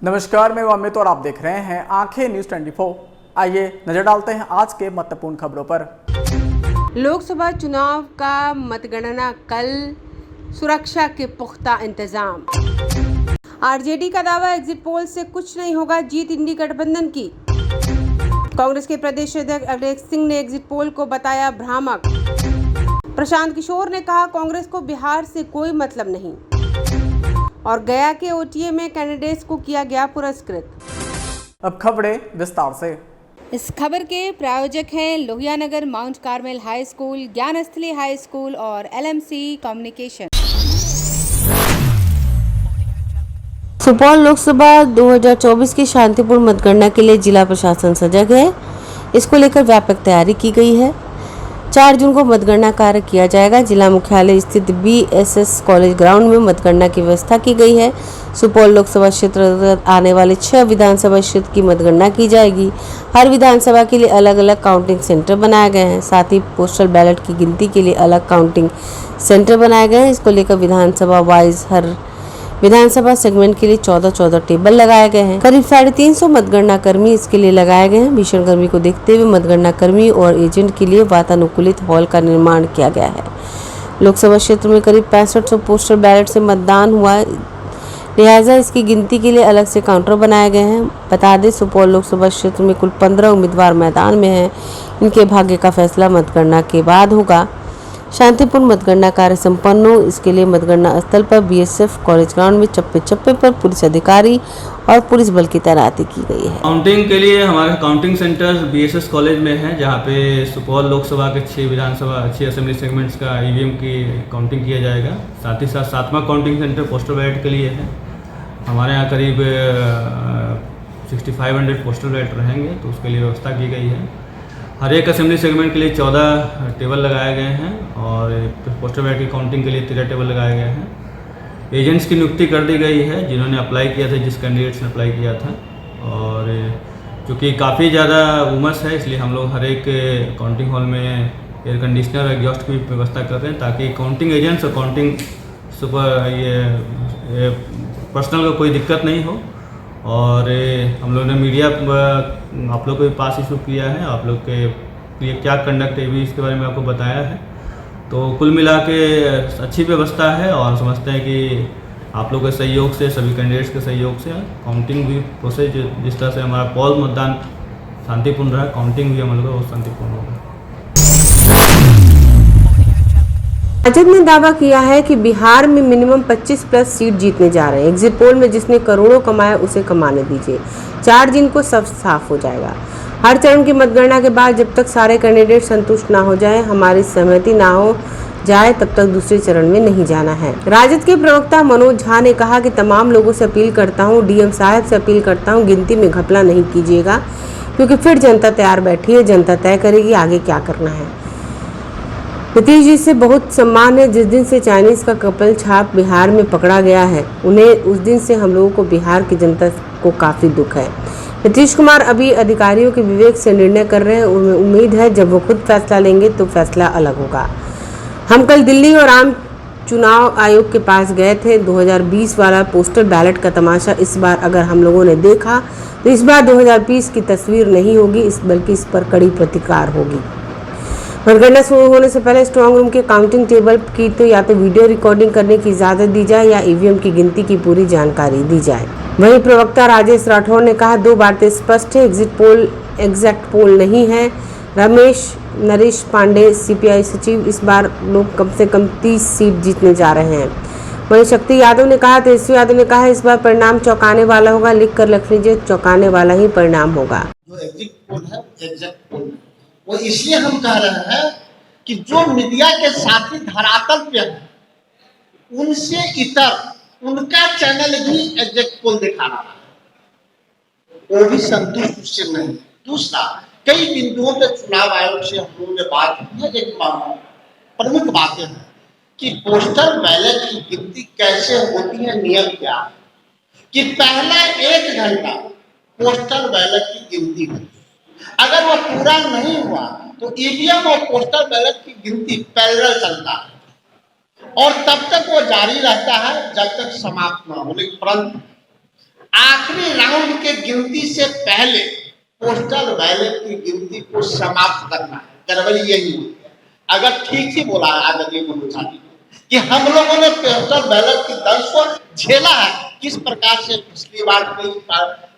नमस्कार, मैं अमित और आप देख रहे हैं आंखें न्यूज 24। आइए नजर डालते हैं आज के महत्वपूर्ण खबरों पर। लोकसभा चुनाव का मतगणना कल, सुरक्षा के पुख्ता इंतजाम। आरजेडी का दावा, एग्जिट पोल से कुछ नहीं होगा जीत इंडी गठबंधन की। कांग्रेस के प्रदेश अध्यक्ष अवधेश सिंह ने एग्जिट पोल को बताया भ्रामक। प्रशांत किशोर ने कहा, कांग्रेस को बिहार से कोई मतलब नहीं। और गया के ओटीए में कैंडिडेट्स को किया गया पुरस्कृत। अब खबरें विस्तार से। इस खबर के प्रायोजक हैं Lohianagar mount Carmel high school, Gyansthali high school और एलएमसी कम्युनिकेशन। सुपौल लोकसभा 2024 की शांतिपूर्ण मतगणना के लिए जिला प्रशासन सजग है। इसको लेकर व्यापक तैयारी की गई है। 4 जून को मतगणना कार्य किया जाएगा। जिला मुख्यालय स्थित बीएसएस कॉलेज ग्राउंड में मतगणना की व्यवस्था की गई है। सुपौल लोकसभा क्षेत्र आने वाले 6 विधानसभा क्षेत्र की मतगणना की जाएगी। हर विधानसभा के लिए अलग अलग काउंटिंग सेंटर बनाए गए हैं। साथ ही पोस्टल बैलेट की गिनती के लिए अलग काउंटिंग सेंटर बनाए गए हैं। इसको लेकर विधानसभा वाइज हर विधानसभा सेगमेंट के लिए 14 टेबल लगाए गए हैं। करीब 350 मतगणना कर्मी इसके लिए लगाए गए हैं। भीषण गर्मी को देखते हुए मतगणना कर्मी और एजेंट के लिए वातानुकूलित हॉल का निर्माण किया गया है। लोकसभा क्षेत्र में करीब 6500 पोस्टल बैलेट से मतदान हुआ, लिहाजा इसकी गिनती के लिए अलग से काउंटर बनाए गए हैं। बता दें, सुपौल लोकसभा क्षेत्र में कुल 15 उम्मीदवार मैदान में हैं। इनके भाग्य का फैसला मतगणना के बाद होगा। शांतिपूर्ण मतगणना कार्य संपन्न हो, इसके लिए मतगणना स्थल पर बीएसएफ कॉलेज ग्राउंड में चप्पे पर पुलिस अधिकारी और पुलिस बल की तैनाती की गई है। काउंटिंग के लिए हमारे काउंटिंग सेंटर बीएसएस कॉलेज में है, जहां पे सुपौल लोकसभा के 6 असेंबली सेगमेंट्स का ईवीएम की काउंटिंग किया जाएगा। साथ ही साथ 7वां काउंटिंग सेंटर पोस्टल बैलेट के लिए है। हमारे यहाँ करीब 6500 पोस्टल बैलेट रहेंगे, तो उसके लिए व्यवस्था की गई है। हर एक असेंबली सेगमेंट के लिए 14 टेबल लगाए गए हैं और पोस्टल बैलेट की काउंटिंग के लिए 13 टेबल लगाए गए हैं। एजेंट्स की नियुक्ति कर दी गई है, जिन्होंने अप्लाई किया था, जिस कैंडिडेट्स ने अप्लाई किया था। और चूँकि काफ़ी ज़्यादा उमस है, इसलिए हम लोग हर एक काउंटिंग हॉल में एयर कंडीशनर और एग्जॉस्ट की व्यवस्था कर रहे हैं, ताकि काउंटिंग एजेंट्स और काउंटिंग ये पर्सनल को कोई दिक्कत नहीं हो। और हम लोग ने मीडिया आप लोग को भी पास इशू किया है, आप लोग के लिए क्या कंडक्ट है भी इसके बारे में आपको बताया है। तो कुल मिला के अच्छी व्यवस्था है और समझते हैं कि आप लोग के सहयोग से, सभी कैंडिडेट्स के सहयोग से काउंटिंग भी प्रोसेस जिस तरह से हमारा पोल मतदान शांतिपूर्ण रहा, काउंटिंग भी हम लोग का बहुत शांतिपूर्ण होगा। राजद ने दावा किया है कि बिहार में मिनिमम 25+ सीट जीतने जा रहे हैं। एग्जिट पोल में जिसने करोड़ों कमाया उसे कमाने दीजिए। 4 जून को सब साफ हो जाएगा। हर चरण की मतगणना के बाद जब तक सारे कैंडिडेट संतुष्ट ना हो जाए, हमारी सहमति ना हो जाए, तब तक दूसरे चरण में नहीं जाना है। राजद के प्रवक्ता मनोज झा ने कहा कि तमाम लोगों से अपील करता हूँ, डीएम साहब से अपील करता हूँ, गिनती में घपला नहीं कीजिएगा, क्योंकि फिर जनता तैयार बैठी है। जनता तय करेगी आगे क्या करना है। नीतीश जी से बहुत सम्मान है। जिस दिन से चाइनीज का कपल छाप बिहार में पकड़ा गया है, उन्हें उस दिन से हम लोगों को, बिहार की जनता को काफ़ी दुख है। नीतीश कुमार अभी अधिकारियों के विवेक से निर्णय कर रहे हैं। उन्हें उम्मीद है जब वो खुद फैसला लेंगे तो फैसला अलग होगा। हम कल दिल्ली और आम चुनाव आयोग के पास गए थे। 2020 वाला पोस्टल बैलेट का तमाशा इस बार अगर हम लोगों ने देखा तो इस बार 2020 की तस्वीर नहीं होगी, बल्कि इस पर कड़ी प्रतिकार होगी। मतगणना शुरू होने से पहले स्ट्रांग रूम के काउंटिंग टेबल की तो या तो वीडियो रिकॉर्डिंग करने की इजाज़त दी जाए या ईवीएम की गिनती की पूरी जानकारी दी जाए। वहीं प्रवक्ता राजेश राठौर ने कहा, 2 बातें स्पष्ट है, एग्जिट पोल एग्जैक्ट पोल नहीं है। रमेश नरेश पांडे सीपीआई सचिव, इस बार लोग कम से कम 30 सीट जीतने जा रहे हैं। वहीं शक्ति यादव ने कहा, तेजस्वी यादव ने कहा, इस बार परिणाम चौंकाने वाला होगा। लिख कर रख लीजिए, चौंकाने वाला ही परिणाम होगा। जो एग्जिट पोल है, एग्जैक्ट पोल, वो इसलिए हम कह रहे हैं कि जो मीडिया के साथी धरातल पे है, उनसे इतर उनका चैनल भी एग्जैक्ट पोल दिखा रहा है, वो भी संतुष्ट उससे नहीं। दूसरा, कई बिंदुओं पे चुनाव आयोग से हम लोगों ने बात की है। एक प्रमुख बातें हैं कि पोस्टल बैलेट की गिनती कैसे होती है, नियम क्या है कि पहला 1 घंटा पोस्टल बैलेट की गिनती होती है। अगर वो पूरा नहीं हुआ तो ईवीएम और पोस्टल बैलेट की गिनती पैरेलल चलता है और तब तक वो जारी रहता है जब तक समाप्त ना हो। परंतु आखिरी राउंड के गिनती से पहले पोस्टल बैलेट की गिनती को समाप्त करना है। गड़बड़ी यही हुई है। अगर ठीक ही बोला है आदरणीय मनोज झा जी कि हम लोगों ने पोस्टल बैलेट की दर्ज को झेला है, किस प्रकार से पिछली बार कई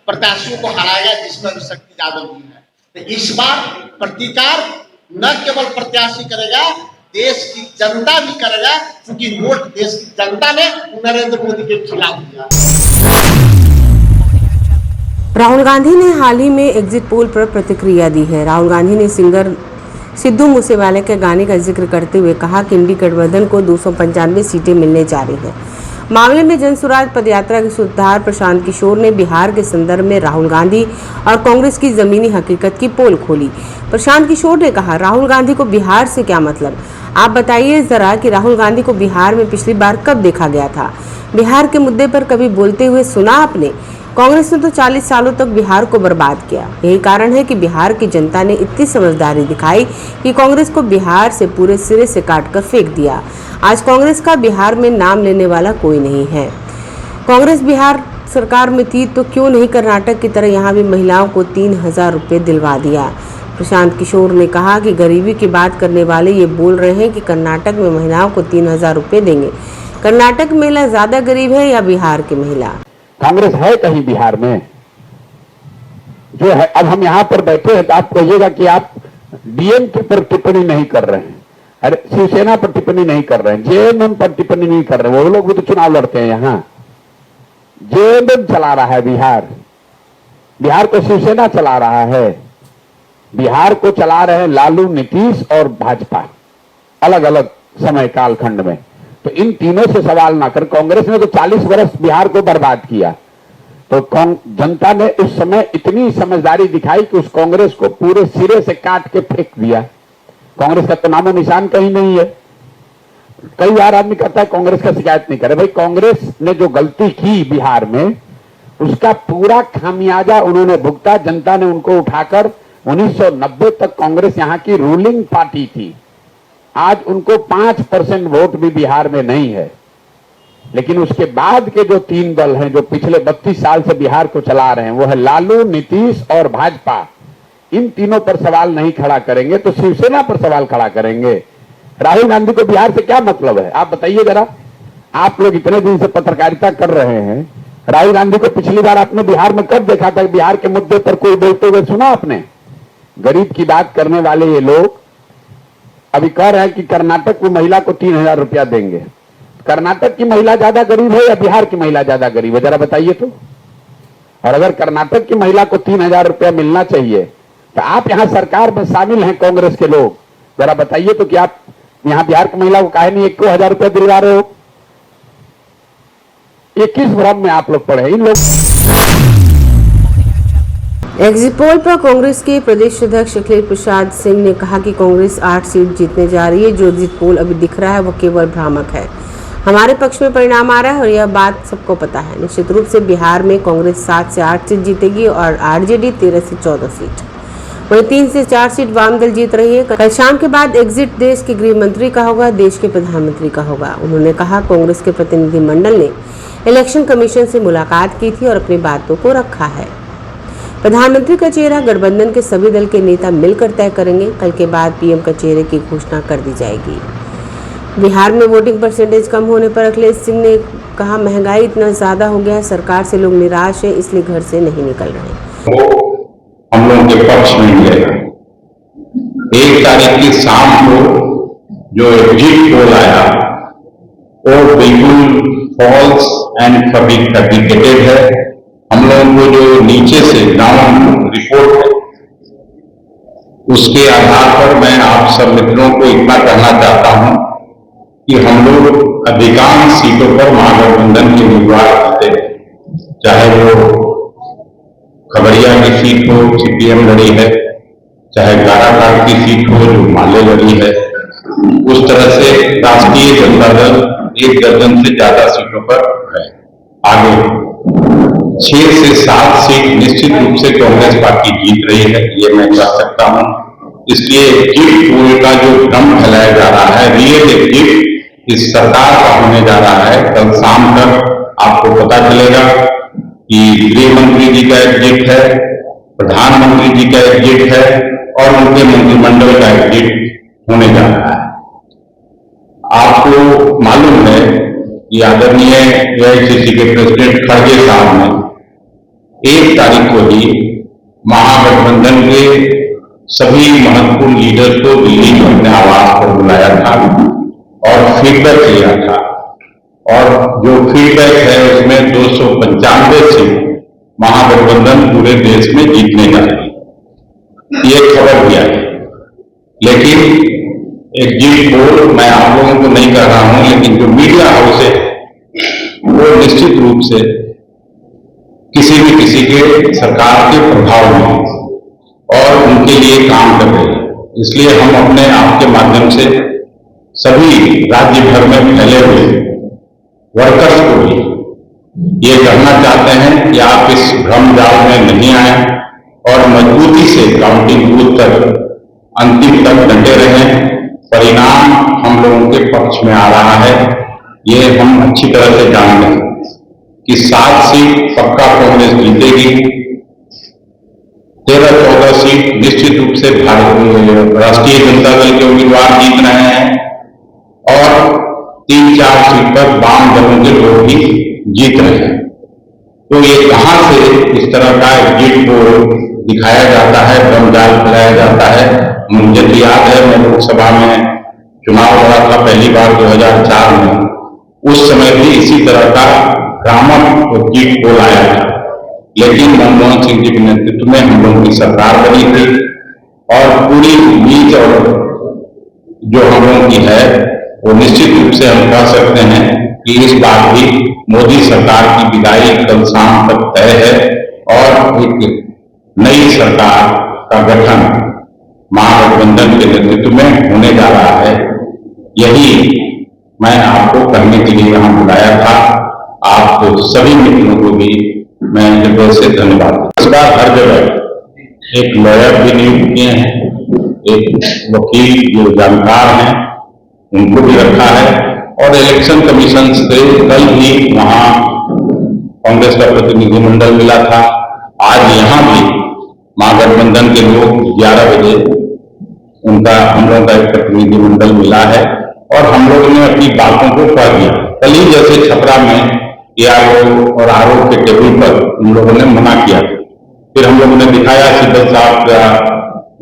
प्रत्याशियों को हराया जिसमें शक्ति यादव जी है, तो इस बार प्रतिकार न केवल प्रत्याशी करेगा, देश की जनता भी करेगा, क्योंकि वोट देश की जनता ने नरेंद्र मोदी के खिलाफ दिया। राहुल गांधी ने हाल ही में एग्जिट पोल पर प्रतिक्रिया दी है। राहुल गांधी ने सिंगर सिद्धू मूसेवाले के गाने का जिक्र करते हुए कहा कि इंडी गठबंधन को 295 सीटें मिलने जा रही हैं। मामले में जनसुराज पदयात्रा के सूत्रधार प्रशांत किशोर ने बिहार के संदर्भ में राहुल गांधी और कांग्रेस की जमीनी हकीकत की पोल खोली। प्रशांत किशोर ने कहा, राहुल गांधी को बिहार से क्या मतलब? आप बताइए जरा कि राहुल गांधी को बिहार में पिछली बार कब देखा गया था? बिहार के मुद्दे पर कभी बोलते हुए सुना आपने? कांग्रेस ने तो 40 सालों तक बिहार को बर्बाद किया। यही कारण है कि बिहार की जनता ने इतनी समझदारी दिखाई कि कांग्रेस को बिहार से पूरे सिरे से काटकर फेंक दिया। आज कांग्रेस का बिहार में नाम लेने वाला कोई नहीं है। कांग्रेस बिहार सरकार में थी तो क्यों नहीं कर्नाटक की तरह यहाँ भी महिलाओं को 3000 रुपये दिलवा दिया? प्रशांत किशोर ने कहा कि गरीबी की बात करने वाले ये बोल रहे हैं कि कर्नाटक में महिलाओं को 3000 रुपये देंगे। कर्नाटक महिला ज्यादा गरीब है या बिहार की महिला? कांग्रेस है कहीं बिहार में जो है? अब हम यहाँ पर बैठे हैं तो आप कहिएगा कि आप डीएमके पर टिप्पणी नहीं कर रहे हैं, अरे शिवसेना पर टिप्पणी नहीं कर रहे हैं, जेएमएम पर टिप्पणी नहीं कर रहे हैं। वो लोग भी तो चुनाव लड़ते हैं। यहाँ जेएमएम चला रहा है बिहार, बिहार को शिवसेना चला रहा है, बिहार को चला रहे हैं लालू, नीतीश और भाजपा अलग अलग समय कालखंड में। तो इन तीनों से सवाल ना कर। कांग्रेस ने तो 40 वर्ष बिहार को बर्बाद किया, तो जनता ने उस समय इतनी समझदारी दिखाई कि उस कांग्रेस को पूरे सिरे से काट के फेंक दिया। कांग्रेस का तो नामो निशान कहीं नहीं है। कई बार आदमी कहता है कांग्रेस का शिकायत नहीं करे। भाई, कांग्रेस ने जो गलती की बिहार में उसका पूरा खामियाजा उन्होंने भुगता। जनता ने उनको उठाकर 1990 तक कांग्रेस यहाँ की रूलिंग पार्टी थी। आज उनको 5% वोट भी बिहार में नहीं है। लेकिन उसके बाद के जो 3 दल हैं जो पिछले 32 साल से बिहार को चला रहे हैं, वो है लालू, नीतीश और भाजपा। इन तीनों पर सवाल नहीं खड़ा करेंगे तो शिवसेना पर सवाल खड़ा करेंगे। राहुल गांधी को बिहार से क्या मतलब है? आप बताइए जरा। आप लोग इतने दिन से पत्रकारिता कर रहे हैं, राहुल गांधी को पिछली बार आपने बिहार में कब देखा था? बिहार के मुद्दे पर कोई बोलते हुए सुना आपने? गरीब की बात करने वाले ये लोग अभी कह रहे हैं कि कर्नाटक की महिला को 3000 रुपया देंगे। कर्नाटक की महिला ज्यादा गरीब है या बिहार की महिला ज्यादा गरीब है? जरा बताइए तो। और अगर कर्नाटक की महिला को 3000 रुपया मिलना चाहिए तो आप यहां सरकार में शामिल हैं कांग्रेस के लोग, जरा बताइए तो कि आप यहां बिहार की महिला को काहे नहीं 1000 रुपया दिलवा रहे हो? ये किस भ्रम में आप लोग पड़े? इन लोग एग्जिट पोल पर कांग्रेस के प्रदेश अध्यक्ष अखिलेश प्रसाद सिंह ने कहा कि कांग्रेस 8 सीट जीतने जा रही है। जो एग्जिट पोल अभी दिख रहा है वो केवल भ्रामक है। हमारे पक्ष में परिणाम आ रहा है और यह बात सबको पता है। निश्चित रूप से बिहार में कांग्रेस 7 से 8 सीट जीतेगी और आरजेडी 13 से 14 सीट, वहीं 3 से 4 सीट वाम दल जीत रही है। कल शाम के बाद एग्जिट देश के गृह मंत्री का होगा, देश के प्रधानमंत्री का होगा। उन्होंने कहा कांग्रेस के प्रतिनिधिमंडल ने इलेक्शन कमीशन से मुलाकात की थी और अपनी बातों को रखा है। प्रधानमंत्री का चेहरा गठबंधन के सभी दल के नेता मिलकर तय करेंगे। कल के बाद पीएम का चेहरे की घोषणा कर दी जाएगी। बिहार में वोटिंग परसेंटेज कम होने पर अखिलेश सिंह ने कहा महंगाई इतना ज्यादा हो गया है, सरकार से लोग निराश है, इसलिए घर से नहीं निकल रहे। हम लोगों के पक्ष में मिलेगा। 1 तारीख की शाम को जो एग्जिट पोल आया वो बिल्कुल फॉल्स एंड फैब्रिकेटेड है। हम लोगों को जो नीचे से ग्राउंड रिपोर्ट है उसके आधार पर मैं आप सब मित्रों को इतना कहना चाहता हूं कि हम लोग अधिकांश सीटों पर महागठबंधन के उम्मीदवार जीते हैं। चाहे वो खगड़िया की सीट हो, सीपीएम लड़ी है, चाहे काराकाट की सीट हो जो माले लड़ी है। उस तरह से राष्ट्रीय जनता दल 1 दर्जन से ज्यादा सीटों पर है आगे। 6 से 7 सीट निश्चित रूप से कांग्रेस पार्टी जीत रही है, ये मैं कह सकता हूं। इसलिए एग्जिट पोल का जो भ्रम फैलाया जा रहा है, रियल एग्जिट इस सरकार का होने जा रहा है। कल शाम तक आपको पता चलेगा कि गृह मंत्री जी का एग्जिट है, प्रधानमंत्री जी का एग्जिट है और उनके मंत्रिमंडल का एग्जिट होने जा रहा है। आपको मालूम है कि आदरणीय एआईसीसी के प्रेसिडेंट खड़गे साहब ने 1 तारीख को ही महागठबंधन के सभी महत्वपूर्ण लीडर्स को दिल्ली में अपने आवास पर बुलाया था और फीडबैक लिया था, और जो फीडबैक है उसमें 295 सीट महागठबंधन पूरे देश में जीतने जा रही है, ये खबर दिया है। लेकिन एग्जिट पोल मैं आप लोगों को नहीं कह रहा हूं, लेकिन जो मीडिया हाउस है वो निश्चित रूप से किसी के सरकार के प्रभाव में और उनके लिए काम कर रहे हैं। इसलिए हम अपने आपके माध्यम से सभी राज्य भर में फैले हुए वर्कर्स को भी ये कहना चाहते हैं कि आप इस भ्रम जाल में नहीं आए और मजबूती से काउंटिंग बूथ तक अंतिम तक डटे रहें। परिणाम हम लोगों के पक्ष में आ रहा है, ये हम अच्छी तरह से जानते हैं कि 7 सीट पक्का कांग्रेस जीतेगी, 13-14 सीट निश्चित रूप से राष्ट्रीय जनता दल के उम्मीदवार जीत रहे हैं और 3-4 सीट पर वाम दलों के लोग भी जीत रहे हैं। तो ये कहां से इस तरह का एग्जिट पोल दिखाया जाता है, भ्रमजाल फैलाया जाता है। मुझे तो याद है, मैं लोकसभा में चुनाव लड़ा था पहली बार 2004 में, उस समय भी इसी तरह का भ्रामक एग्जिट पोल आया था, लेकिन मनमोहन सिंह जी के नेतृत्व में हम लोगों की सरकार बनी थी और पूरी उम्मीद और जो हम लोगों की है वो निश्चित रूप से हम कह सकते हैं कि इस बार भी मोदी सरकार की विदाई कल शाम तक तय है और एक नई सरकार का गठन महागठबंधन के नेतृत्व में होने जा रहा है। यही मैं आपको कहने के लिए यहां बुलाया था। आप सभी मित्रों को भी मैं हृदय से धन्यवाद देता हूं। इस बार हर जगह एक लॉयर भी नियुक्त किए हैं, एक वकील जो जानकार हैं उनको भी रखा है और इलेक्शन कमीशन से कल ही वहां कांग्रेस का प्रतिनिधिमंडल मिला था। आज यहां भी महागठबंधन के लोग 11 बजे उनका हम लोगों का एक प्रतिनिधिमंडल मिला है और हम लोगों ने अपनी बातों को कह दिया। कल ही जैसे छपरा में ARO और RO के टेबल पर उन लोगों ने मना किया, फिर हम लोगों ने दिखाया सिब्बल साहब का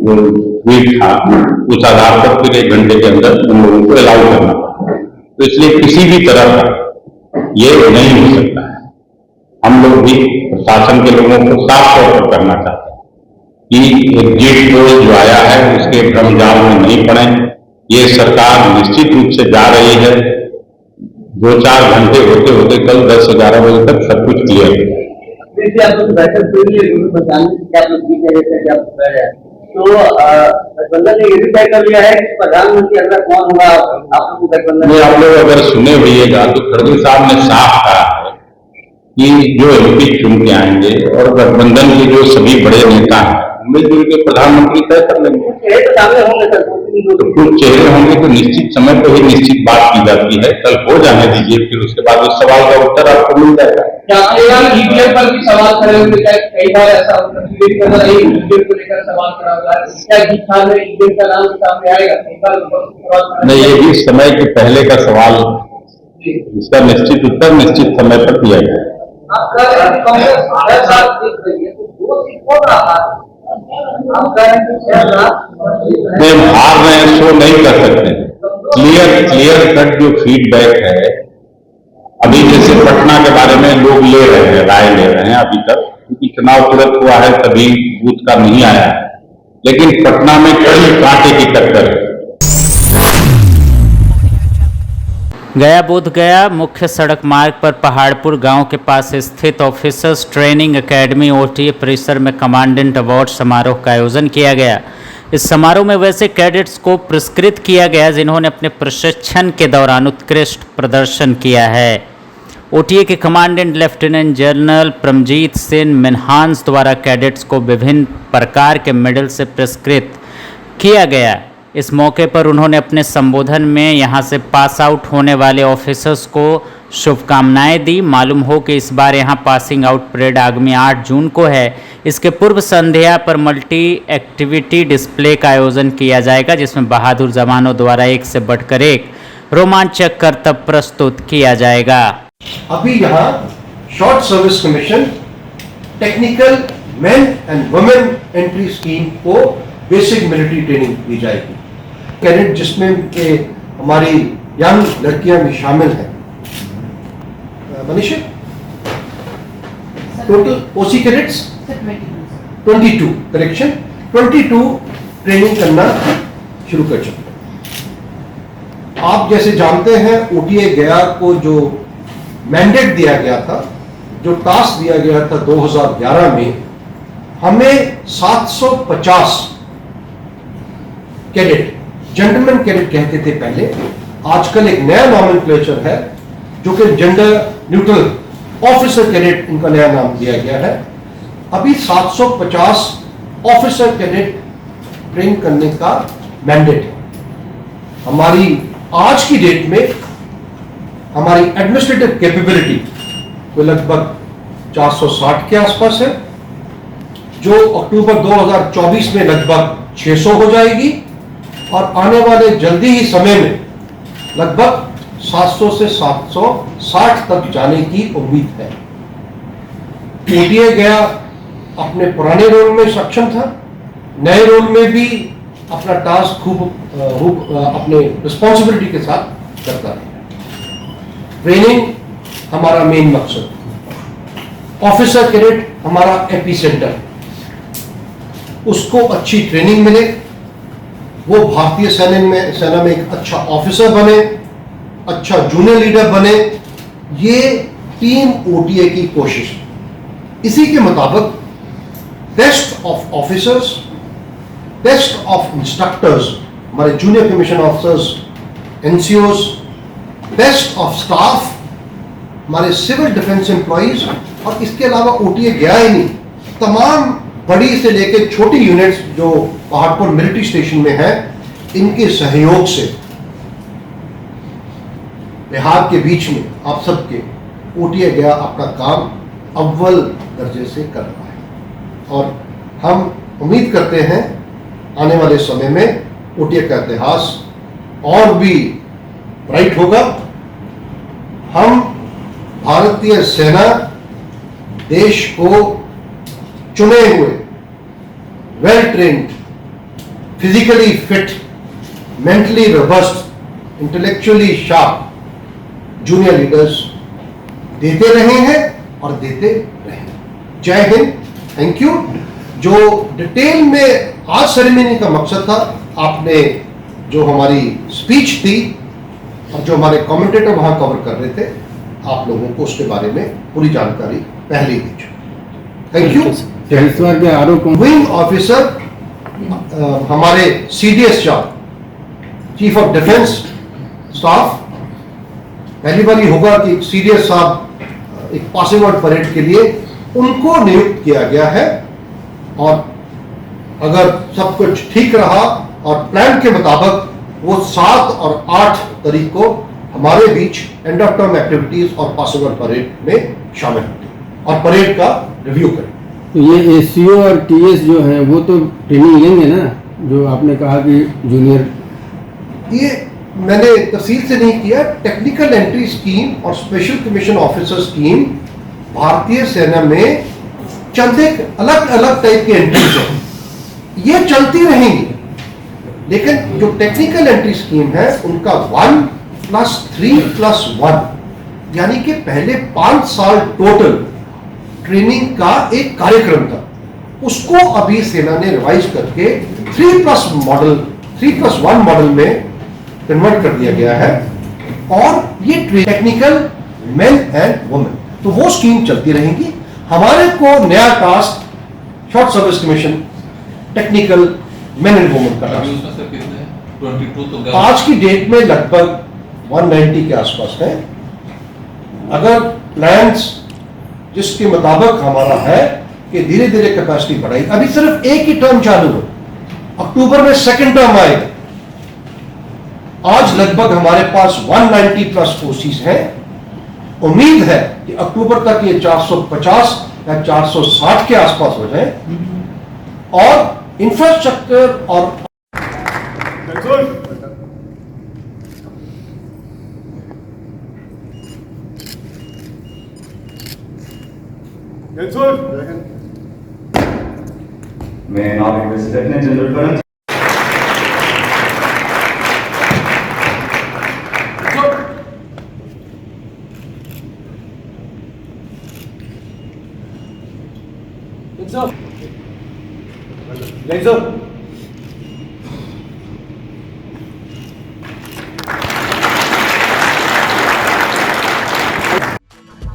जो ट्वीट था, उस आधार पर फिर 1 घंटे के अंदर उन लोगों को अलाउ करना पड़ा। तो इसलिए किसी भी तरह का ये नहीं हो सकता है। हम लोग भी प्रशासन के लोगों को साफ तौर पर करना चाहते हैं कि एग्जिट पोल जो आया है उसके भ्रमजाल में नहीं पड़े। ये सरकार निश्चित रूप से जा रही है, 2-4 घंटे होते होते कल 10-11 बजे तक सब कुछ क्लियर है। तो गठबंधन ने ये भी तय कर लिया है कि प्रधानमंत्री अगर कौन होगा आप लोग गठबंधन में। आप लोग अगर सुने होइएगा तो खड़गे साहब ने साफ कहा है कि जो MP चुन के आएंगे और गठबंधन के जो सभी बड़े नेता हैं मिलजुल के प्रधानमंत्री तय कर लेंगे। चेहरे तो सामने होंगे सर, तो कुछ चेहरे होंगे तो निश्चित समय पर ही निश्चित बात की जाती है। कल हो जाने दीजिए, फिर उसके बाद उस सवाल का उत्तर आपको मिल जाएगा। ईवीएम पर भी सवाल खड़े होंगे, कई बार ऐसा होता है ईवीएम को लेकर सवाल खड़ा हुआ है, क्या जीत में ईवीएम का नाम सामने आएगा? कई बार नहीं, ये भी समय के पहले का सवाल, इसका निश्चित उत्तर निश्चित समय पर दिया जाएगा। नहीं, हार रहे हैं सो नहीं कर सकते। क्लियर कट जो फीडबैक है, अभी जैसे पटना के बारे में लोग ले रहे हैं, राय ले रहे हैं अभी तक, क्योंकि चुनाव तुरंत हुआ है तभी बूथ का नहीं आया है, लेकिन पटना में कई कांटे की टक्कर है। गया बोध गया मुख्य सड़क मार्ग पर पहाड़पुर गांव के पास स्थित ऑफिसर्स ट्रेनिंग एकेडमी OTA परिसर में कमांडेंट अवार्ड समारोह का आयोजन किया गया। इस समारोह में वैसे कैडेट्स को पुरस्कृत किया गया जिन्होंने अपने प्रशिक्षण के दौरान उत्कृष्ट प्रदर्शन किया है। OTA के commandant lieutenant general Pramjit Singh Minhas द्वारा कैडेट्स को विभिन्न प्रकार के मेडल से पुरस्कृत किया गया। इस मौके पर उन्होंने अपने संबोधन में यहां से पास आउट होने वाले ऑफिसर्स को शुभकामनाएं दी। मालूम हो कि इस बार यहां पासिंग आउट परेड आगामी 8 जून को है। इसके पूर्व संध्या पर मल्टी एक्टिविटी डिस्प्ले का आयोजन किया जाएगा, जिसमें बहादुर जवानों द्वारा एक से बढ़कर एक रोमांचक करतब प्रस्तुत किया जाएगा। अभी यहाँ short service commission technical main and women entry scheme को बेसिक मिलिट्री ट्रेनिंग दी जाएगी। कैडेट जिसमें के हमारी यंग लड़कियां भी शामिल हैं। मनीषा, टोटल ओसी कैडेट्स 22, करेक्शन 22 ट्रेनिंग करना शुरू कर चुके हैं। आप जैसे जानते हैं ओटीए गया को जो मैंडेट दिया गया था, जो टास्क दिया गया था 2011 में, हमें 750 कैडेट, जेंटलमैन कैडेट कहते थे पहले, आजकल एक नया नॉमेनक्लेचर है जो कि जेंडर न्यूट्रल ऑफिसर कैडेट इनका नया नाम दिया गया है। अभी 750 ऑफिसर कैडेट ट्रेन करने का मैंडेट है। हमारी आज की डेट में हमारी एडमिनिस्ट्रेटिव कैपेबिलिटी को लगभग 460 के आसपास है, जो अक्टूबर 2024 में लगभग 600 हो जाएगी और आने वाले जल्दी ही समय में लगभग 700 से 760 तक जाने की उम्मीद है। ओटीए गया अपने पुराने रोल में सक्षम था, नए रोल में भी अपना टास्क खूब अपने रिस्पॉन्सिबिलिटी के साथ करता है। ट्रेनिंग हमारा मेन मकसद, ऑफिसर कैडेट हमारा एपी सेंटर, उसको अच्छी ट्रेनिंग मिले, वो भारतीय सेना में एक अच्छा ऑफिसर बने, अच्छा जूनियर लीडर बने, ये टीम ओटीए की कोशिश है। इसी के मुताबिक best of officers, best of instructors, हमारे junior commission officers, NCOs, best of staff, हमारे सिविल डिफेंस एम्प्लॉइज, और इसके अलावा ओटीए गया ही नहीं, तमाम बड़ी से लेकर छोटी यूनिट्स जो पहाड़पुर मिलिट्री स्टेशन में है, इनके सहयोग से बिहार के बीच में आप सबके ओटीए गया अपना काम अव्वल दर्जे से कर रहा है। और हम उम्मीद करते हैं आने वाले समय में ओटीए का इतिहास और भी ब्राइट होगा। हम भारतीय सेना देश को चुने हुए, well trained, physically fit, mentally robust, intellectually sharp junior leaders देते रहे हैं और देते रहेंगे। जय हिंद, थैंक यू। जो डिटेल में आज सेरेमनी का मकसद था, आपने जो हमारी स्पीच थी और जो हमारे कमेंटेटर वहां कवर कर रहे थे, आप लोगों को उसके बारे में पूरी जानकारी पहले ही दी। Thank you. के आरोप विंग ऑफिसर हमारे CDS chief of defence staff, पहली बार ही होगा कि सीडीएस साहब एक पासिंग आउट परेड के लिए उनको नियुक्त किया गया है। और अगर सब कुछ ठीक रहा और प्लान के मुताबिक वो 7 और 8 तारीख को हमारे बीच एंड ऑफ टर्म एक्टिविटीज और पासिंग आउट परेड में शामिल होंगे और परेड का रिव्यू करें। तो ये एससीओ और टीएस जो है वो तो ट्रेनिंग लेंगे ना, जो आपने कहा कि जूनियर, ये मैंने तफसील से नहीं किया। टेक्निकल एंट्री स्कीम और स्पेशल कमीशन ऑफिसर स्कीम भारतीय सेना में चलते अलग अलग टाइप की एंट्रीज हैं, ये चलती रहेंगी। लेकिन जो टेक्निकल एंट्री स्कीम है उनका 1+3+1 यानी कि पहले 5 साल टोटल ट्रेनिंग का एक कार्यक्रम था, उसको अभी सेना ने रिवाइज करके 3+1 मॉडल में कन्वर्ट कर दिया गया है। और ये टेक्निकल मेन एंड वुमेन, तो वो स्कीम चलती रहेगी। हमारे को नया task short service commission technical main and women का टास्क आज की डेट में लगभग 190 के आसपास है। अगर प्लान्स जिसके मुताबिक हमारा है कि धीरे धीरे कैपेसिटी बढ़ाई, अभी सिर्फ एक ही टर्म चालू है, अक्टूबर में सेकंड टर्म आएगा। आज लगभग हमारे पास 190+ कोर्सेज हैं उम्मीद है कि अक्टूबर तक ये 450 या 460 के आसपास हो जाए और इंफ्रास्ट्रक्चर और May I now request Lieutenant General Karan.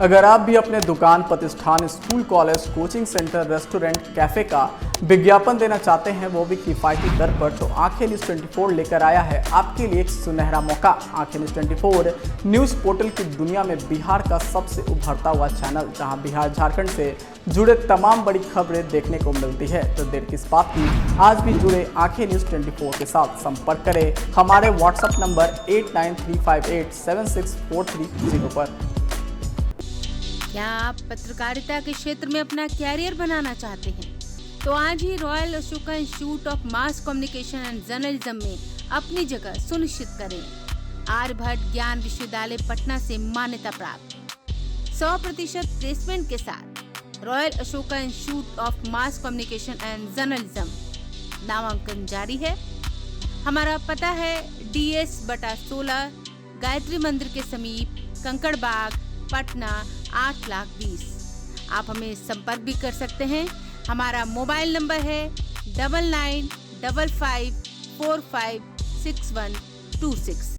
अगर आप भी अपने दुकान, प्रतिष्ठान, school, college, coaching centre, restaurant, cafe का विज्ञापन देना चाहते हैं, वो भी किफ़ायती दर पर, तो आंखें न्यूज़ 24 लेकर आया है आपके लिए एक सुनहरा मौका। आंखें न्यूज़ 24 न्यूज़ पोर्टल की दुनिया में बिहार का सबसे उभरता हुआ चैनल, जहां बिहार झारखंड से जुड़े तमाम बड़ी खबरें देखने को मिलती है। तो देर किस बात की, आज भी जुड़े आंखें न्यूज़ 24 के साथ। संपर्क करें हमारे व्हाट्सएप नंबर 8935876430 पर। क्या आप पत्रकारिता के क्षेत्र में अपना कैरियर बनाना चाहते हैं? तो आज ही royal Ashoka institute of mass communication and journalism में अपनी जगह सुनिश्चित करें। आर्यभट्ट ज्ञान विश्वविद्यालय पटना से मान्यता प्राप्त 100% प्लेसमेंट के साथ royal Ashoka institute of mass communication and journalism नामांकन जारी है। हमारा पता है DS/16 गायत्री मंदिर के समीप, कंकड़ बाग, पटना 8,20,000। आप हमें संपर्क भी कर सकते हैं। हमारा मोबाइल नंबर है 9955456126।